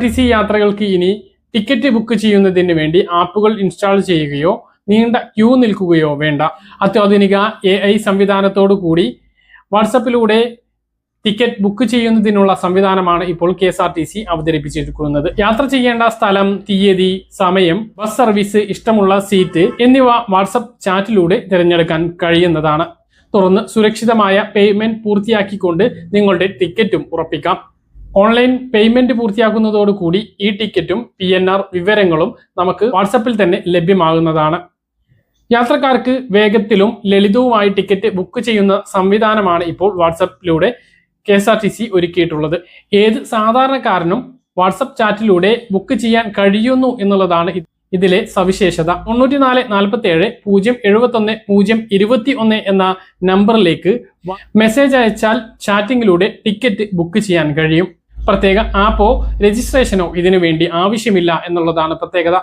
KSRTC യാത്രകൾക്ക് ഇനി ticket book ചെയ്യുന്നതിന് വേണ്ടി ആപ്പുകൾ ഇൻസ്റ്റാൾ ചെയ്യുകയോ നീണ്ട ക്യൂ നിൽക്കുകയോ വേണ്ട. അത്യാധുനിക AI സംവിധാനത്തോടു കൂടി വാട്സപ്പിലൂടെ ടിക്കറ്റ് ബുക്ക് ചെയ്യുന്നതിനുള്ള സംവിധാനമാണ് ഇപ്പോൾ KSRTC അവതരിപ്പിച്ചിരിക്കുന്നത്. യാത്ര ചെയ്യേണ്ട സ്ഥലം, തീയതി, സമയം, ബസ് സർവീസ്, ഇഷ്ടമുള്ള സീറ്റ് എന്നിവ വാട്സപ്പ് ചാറ്റിലൂടെ തിരഞ്ഞെടുക്കാൻ കഴിയുന്നതാണ്. തുടർന്ന് സുരക്ഷിതമായ പേയ്മെന്റ് പൂർത്തിയാക്കിക്കൊണ്ട് നിങ്ങളുടെ ടിക്കറ്റും ഉറപ്പിക്കാം. ഓൺലൈൻ പേയ്മെന്റ് പൂർത്തിയാക്കുന്നതോടുകൂടി ഈ ടിക്കറ്റും PNR വിവരങ്ങളും നമുക്ക് വാട്സപ്പിൽ തന്നെ ലഭ്യമാകുന്നതാണ്. യാത്രക്കാർക്ക് വേഗത്തിലും ലളിതവുമായി ടിക്കറ്റ് ബുക്ക് ചെയ്യുന്ന സംവിധാനമാണ് ഇപ്പോൾ വാട്സപ്പിലൂടെ KSRTC ഒരുക്കിയിട്ടുള്ളത്. ഏത് സാധാരണക്കാരനും വാട്സപ്പ് ചാറ്റിലൂടെ ബുക്ക് ചെയ്യാൻ കഴിയുന്നു എന്നുള്ളതാണ് ഇതിലെ സവിശേഷത. 94471071 എന്ന നമ്പറിലേക്ക് മെസ്സേജ് അയച്ചാൽ ചാറ്റിങ്ങിലൂടെ ടിക്കറ്റ് ബുക്ക് ചെയ്യാൻ കഴിയും. പ്രത്യേക ആപ്പോ രജിസ്ട്രേഷനോ ഇതിനു വേണ്ടി ആവശ്യമില്ല എന്നുള്ളതാണ് പ്രത്യേകത.